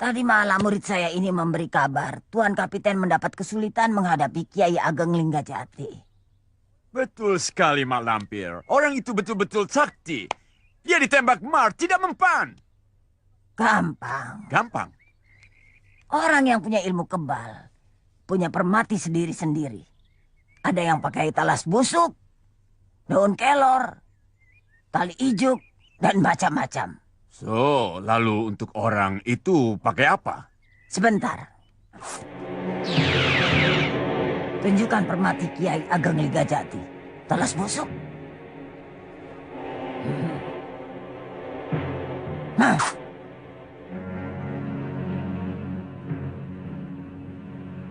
Tadi malam murid saya ini memberi kabar, Tuan Kapiten mendapat kesulitan menghadapi Kiai Ageng Linggajati. Betul sekali, Mak Lampir. Orang itu betul-betul sakti. Dia ditembak Mart, tidak mempan. Gampang. Gampang? Orang yang punya ilmu kebal, punya permati sendiri-sendiri. Ada yang pakai talas busuk, daun kelor, tali ijuk, dan macam-macam. So, lalu untuk orang itu pakai apa? Sebentar. Tunjukkan permati Kiai Ageng Linggajati. Talas busuk. Nah.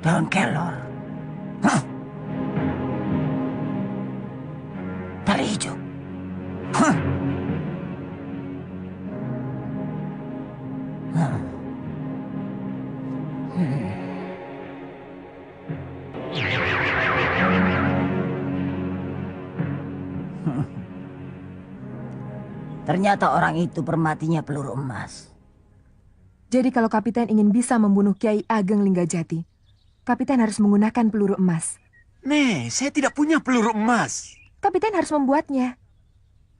Daun kelor. Hah. Tali hijau. Hah. Ternyata orang itu permatinya peluru emas. Jadi kalau Kapiten ingin bisa membunuh Kiai Ageng Linggajati, Kapiten harus menggunakan peluru emas. Nih, saya tidak punya peluru emas. Kapiten harus membuatnya.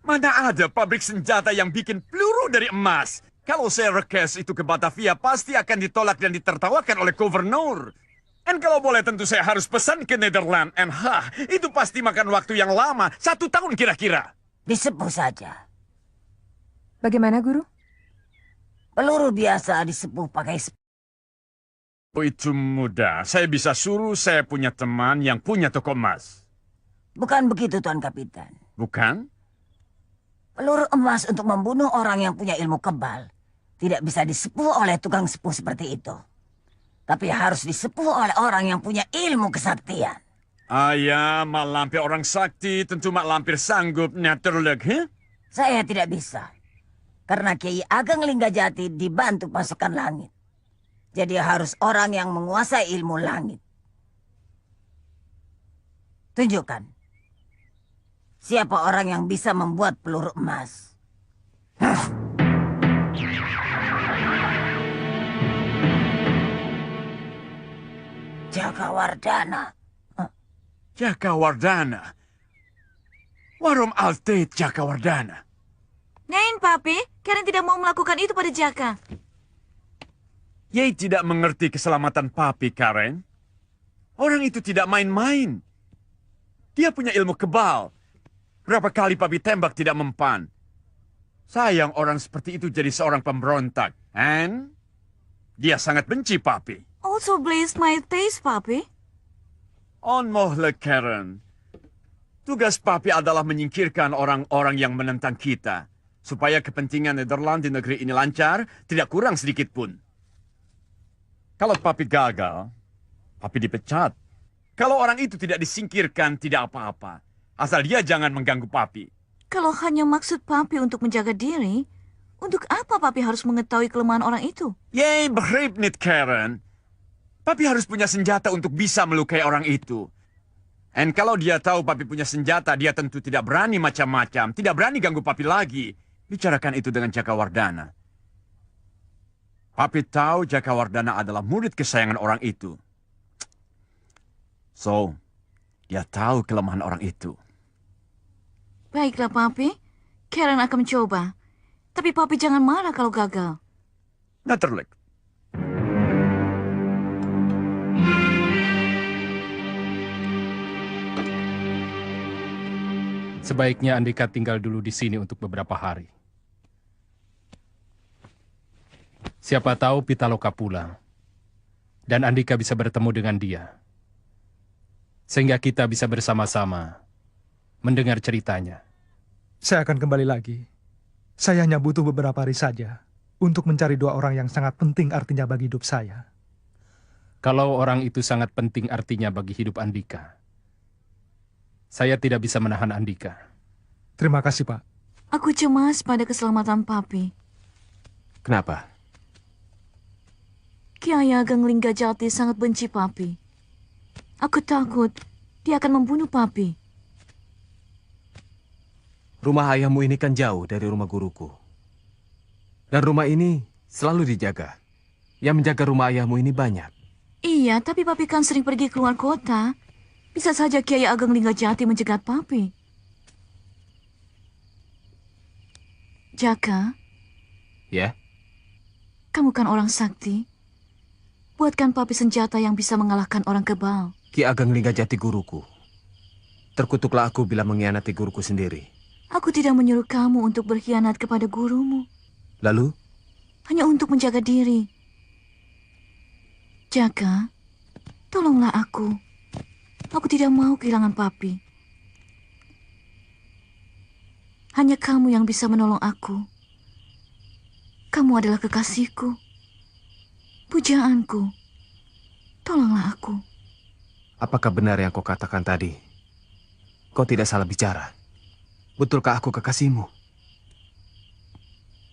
Mana ada pabrik senjata yang bikin peluru dari emas? Kalau saya request itu ke Batavia, pasti akan ditolak dan ditertawakan oleh gubernur. Dan kalau boleh tentu saya harus pesan ke Nederland. And itu pasti makan waktu yang lama, 1 tahun kira-kira. Disepuh saja. Bagaimana, Guru? Peluru biasa disepuh pakai Oh, itu mudah. Saya bisa suruh saya punya teman yang punya toko emas. Bukan begitu, Tuan Kapiten. Bukan? Peluru emas untuk membunuh orang yang punya ilmu kebal tidak bisa disepuh oleh tukang sepuh seperti itu. Tapi harus disepuh oleh orang yang punya ilmu kesaktian. Ya, Mak Lampir orang sakti, tentu Mak Lampir sanggup naturleg, huh? Saya tidak bisa. Karena Kiai Ageng Linggajati dibantu pasukan langit. Jadi harus orang yang menguasai ilmu langit. Tunjukkan. Siapa orang yang bisa membuat peluru emas? Jakawardana. Jakawardana. Warum Altet Jakawardana? Nein, Papi. Karen tidak mau melakukan itu pada Jaka. Yei tidak mengerti keselamatan Papi, Karen. Orang itu tidak main-main. Dia punya ilmu kebal. Berapa kali Papi tembak tidak mempan. Sayang orang seperti itu jadi seorang pemberontak. And dia sangat benci Papi. Also blazed my taste, Papi. Onmohleg, Karen. Tugas Papi adalah menyingkirkan orang-orang yang menentang kita. Supaya kepentingan Nederland di negeri ini lancar, tidak kurang sedikit pun. Kalau Papi gagal, Papi dipecat. Kalau orang itu tidak disingkirkan, tidak apa-apa. Asal dia jangan mengganggu Papi. Kalau hanya maksud Papi untuk menjaga diri, untuk apa Papi harus mengetahui kelemahan orang itu? Yey, begrijp niet, Karen. Papi harus punya senjata untuk bisa melukai orang itu. Dan kalau dia tahu Papi punya senjata, dia tentu tidak berani macam-macam. Tidak berani ganggu Papi lagi. Bicarakan itu dengan Jakawardana. Papi tahu Jakawardana adalah murid kesayangan orang itu. So, dia tahu kelemahan orang itu. Baiklah, Papi. Karen akan mencoba. Tapi Papi jangan marah kalau gagal. Natuurlijk. Sebaiknya Andika tinggal dulu di sini untuk beberapa hari. Siapa tahu Pitaloka pulang. Dan Andika bisa bertemu dengan dia. Sehingga kita bisa bersama-sama mendengar ceritanya. Saya akan kembali lagi. Saya hanya butuh beberapa hari saja untuk mencari 2 orang yang sangat penting artinya bagi hidup saya. Kalau orang itu sangat penting artinya bagi hidup Andika, saya tidak bisa menahan Andika. Terima kasih, Pak. Aku cemas pada keselamatan Papi. Kenapa? Kiai Ageng Linggajati sangat benci Papi. Aku takut dia akan membunuh Papi. Rumah ayahmu ini kan jauh dari rumah guruku. Dan rumah ini selalu dijaga. Yang menjaga rumah ayahmu ini banyak. Iya, tapi papi kan sering pergi keluar kota. Bisa saja Kiai Ageng Linggajati mencegat papi. Jaka, Ya? kamu kan orang sakti. Buatkan papi senjata yang bisa mengalahkan orang kebal. Ki Ageng Linggajati guruku. Terkutuklah aku bila mengkhianati guruku sendiri. Aku tidak menyuruh kamu untuk berkhianat kepada gurumu. Lalu? Hanya untuk menjaga diri. Jaka, tolonglah aku. Aku tidak mau kehilangan papi. Hanya kamu yang bisa menolong aku. Kamu adalah kekasihku. Pujaanku. Tolonglah aku. Apakah benar yang kau katakan tadi? Kau tidak salah bicara. Betulkah aku kekasihmu?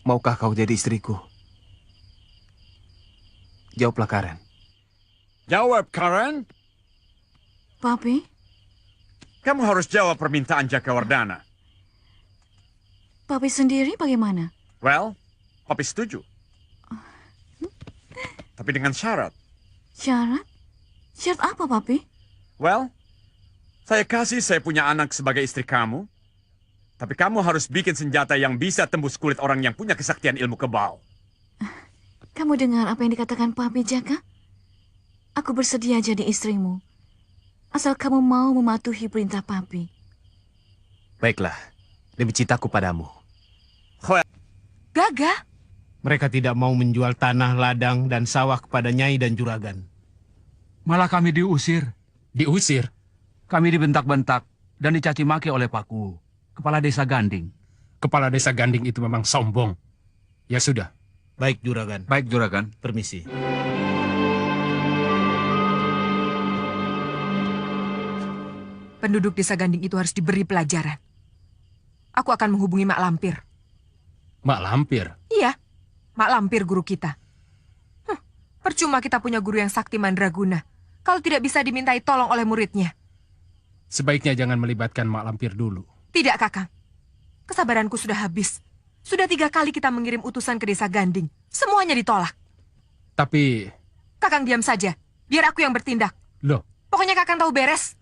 Maukah kau jadi istriku? Jawablah, Karen. Jawab, Karen. Papi, Kamu harus jawab permintaan Jakawardhana. papi sendiri bagaimana? Well, Papi setuju. Tapi dengan syarat. Syarat? Syarat apa, papi? Well, saya kasih saya punya anak sebagai istri kamu. Tapi kamu harus bikin senjata yang bisa tembus kulit orang yang punya kesaktian ilmu kebal. Kamu dengar apa yang dikatakan papi, Jaka? Aku bersedia jadi istrimu. Asal kamu mau mematuhi perintah papi. Baiklah, demi cintaku padamu. Gagah? Mereka tidak mau menjual tanah, ladang, dan sawah kepada Nyai dan Juragan. Malah kami diusir. Diusir? Kami dibentak-bentak dan dicaci maki oleh Paku, Kepala Desa Ganding. Kepala Desa Ganding itu memang sombong. Ya sudah. Baik, Juragan. Baik, Juragan. Permisi. Penduduk desa Ganding itu harus diberi pelajaran. Aku akan menghubungi Mak Lampir. Mak Lampir? Iya, Mak Lampir guru kita. Percuma kita punya guru yang sakti mandraguna kalau tidak bisa dimintai tolong oleh muridnya. Sebaiknya jangan melibatkan Mak Lampir dulu. Tidak, Kakang. Kesabaranku sudah habis. Sudah 3 kali kita mengirim utusan ke desa Ganding. Semuanya ditolak. Tapi... Kakang diam saja. Biar aku yang bertindak. Loh? Pokoknya Kakang tahu beres.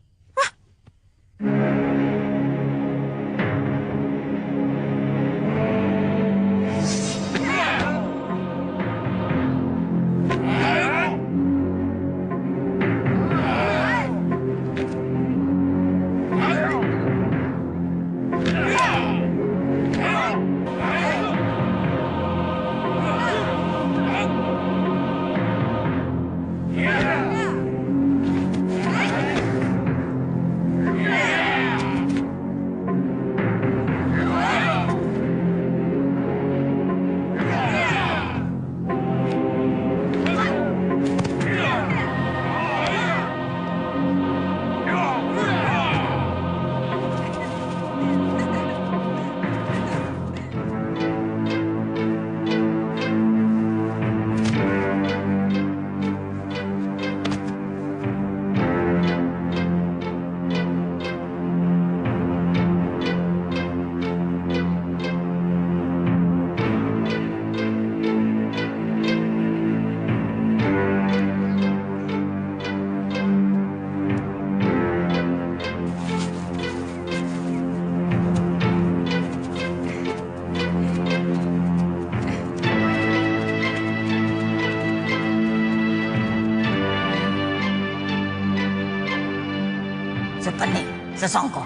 Sepenik, sesongko.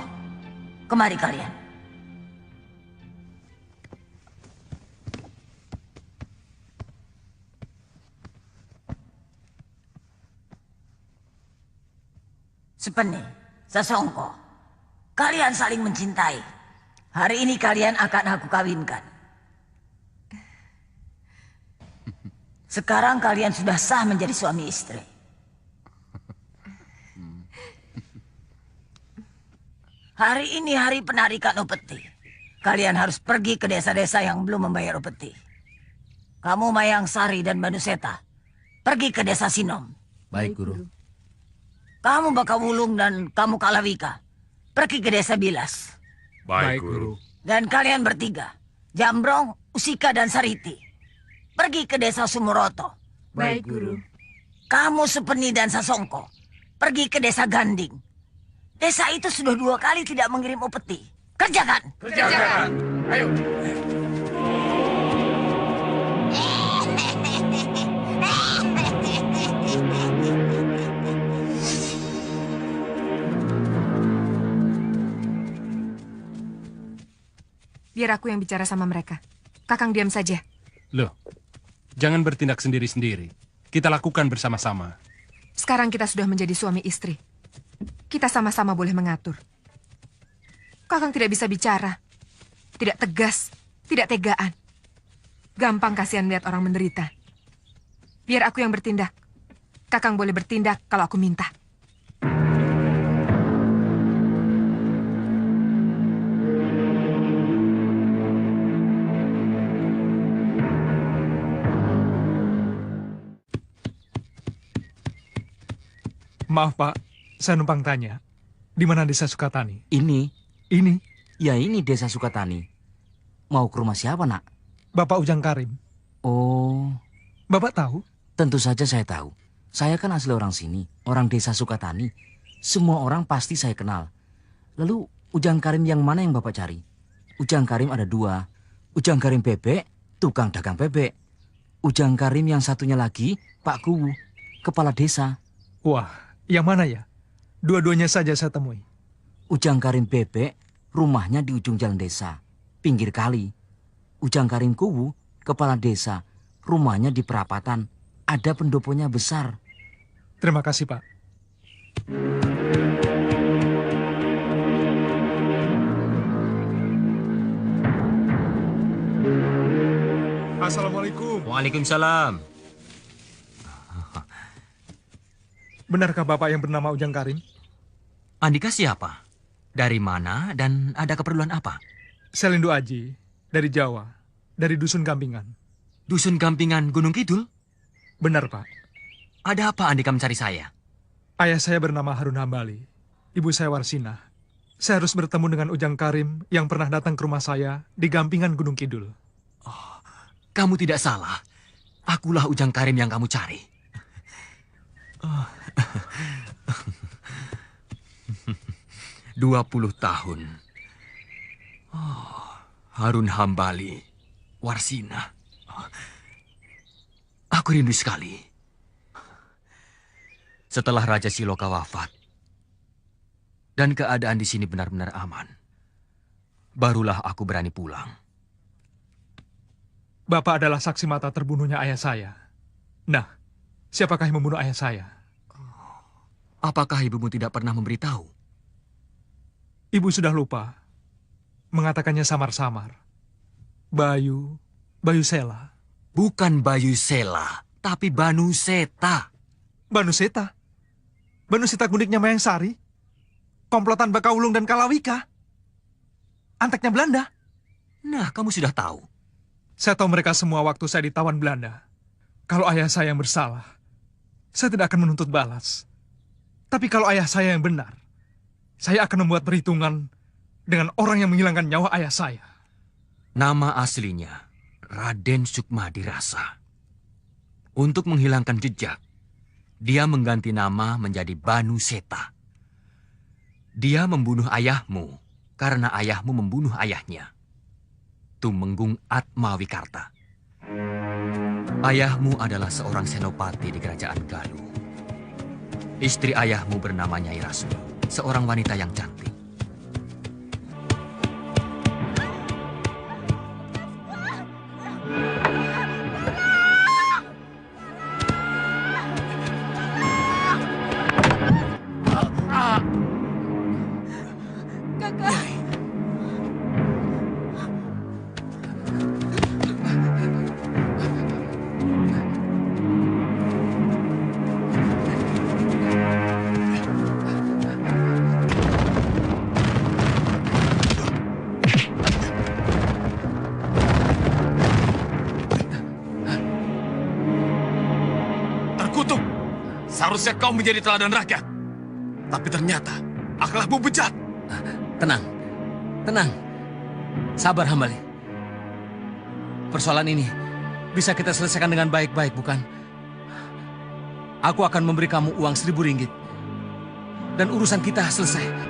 Kemari kalian. Sepenik, sesongko. Kalian saling mencintai. Hari ini kalian akan aku kawinkan. Sekarang kalian sudah sah menjadi suami istri. Hari ini hari penarikan upeti. Kalian harus pergi ke desa-desa yang belum membayar upeti. Kamu Mayang Sari dan Banuseta, pergi ke desa Sinom. Baik, Guru. Kamu Bakawulung dan kamu Kalawika, pergi ke desa Bilas. Baik, Guru. Dan kalian bertiga, Jambrong, Usika dan Sariti, pergi ke desa Sumuroto. Baik, Guru. Kamu Supeni dan Sasongko pergi ke desa Ganding. Desa itu sudah 2 kali tidak mengirim upeti. Kerjakan! Kerjakan! Ayo. Biar aku yang bicara sama mereka. Kakang diam saja. Loh, jangan bertindak sendiri-sendiri. Kita lakukan bersama-sama. Sekarang kita sudah menjadi suami istri. Kita sama-sama boleh mengatur. Kakang tidak bisa bicara. Tidak tegas, tidak tegaan. Gampang kasihan melihat orang menderita. Biar aku yang bertindak. Kakang boleh bertindak kalau aku minta. Maaf Pak, saya numpang tanya. Di mana desa Sukatani? Ini? Ini, Ya ini desa Sukatani. Mau ke rumah siapa, nak? Bapak Ujang Karim. Oh, Bapak tahu? tentu saja saya tahu. Saya kan asli orang sini, orang desa Sukatani. Semua orang pasti saya kenal. Lalu Ujang Karim yang mana yang Bapak cari? Ujang Karim ada 2. Ujang Karim bebek, tukang dagang bebek. Ujang Karim yang satunya lagi, Pak Kuwu, kepala desa. Wah, yang mana ya? Dua-duanya saja saya temui. Ujang Karim bebek, rumahnya di ujung jalan desa, pinggir kali. Ujang Karim Kuwu, kepala desa, rumahnya di perapatan, ada pendoponya besar. Terima kasih Pak. Assalamualaikum. Waalaikumsalam. Benarkah Bapak yang bernama Ujang Karim? Andika siapa? Dari mana dan ada keperluan apa? Saya Lindu Aji, dari Jawa, dari Dusun Gampingan. Dusun Gampingan Gunung Kidul? Benar Pak. Ada apa Andika mencari saya? Ayah saya bernama Harun Hambali, ibu saya Warsina. Saya harus bertemu dengan Ujang Karim yang pernah datang ke rumah saya di Gampingan Gunung Kidul. Oh, kamu tidak salah. Akulah Ujang Karim yang kamu cari. 20 tahun. Oh, Harun Hambali, Warsina. Aku rindu sekali. Setelah Raja Siloka wafat, dan keadaan di sini benar-benar aman, barulah aku berani pulang. Bapak adalah saksi mata terbunuhnya ayah saya. Nah, siapakah yang membunuh ayah saya? Apakah ibumu tidak pernah memberitahu? Ibu sudah lupa. Mengatakannya samar-samar. Bayu Sela. Bukan Bayu Sela, tapi Banu Seta. Banu Seta? Banu Seta gundiknya Mayang Sari? Komplotan Bakaulung dan Kalawika? Anteknya Belanda? Nah, kamu sudah tahu. Saya tahu mereka semua waktu saya ditawan Belanda. Kalau ayah saya yang bersalah, saya tidak akan menuntut balas. Tapi kalau ayah saya yang benar, saya akan membuat perhitungan dengan orang yang menghilangkan nyawa ayah saya. Nama aslinya Raden Sukmadirasa. Untuk menghilangkan jejak, dia mengganti nama menjadi Banu Seta. Dia membunuh ayahmu karena ayahmu membunuh ayahnya. Tumenggung Atmawikarta. Ayahmu adalah seorang senopati di kerajaan Galuh. Istri ayahmu bernama Nyai Rasmi, seorang wanita yang cantik. Seharusnya kau menjadi teladan rakyat. Tapi ternyata akhlakmu bejat. Tenang, tenang. Sabar Hambali. Persoalan ini bisa kita selesaikan dengan baik-baik, bukan? Aku akan memberi kamu uang 1.000 ringgit. Dan urusan kita selesai.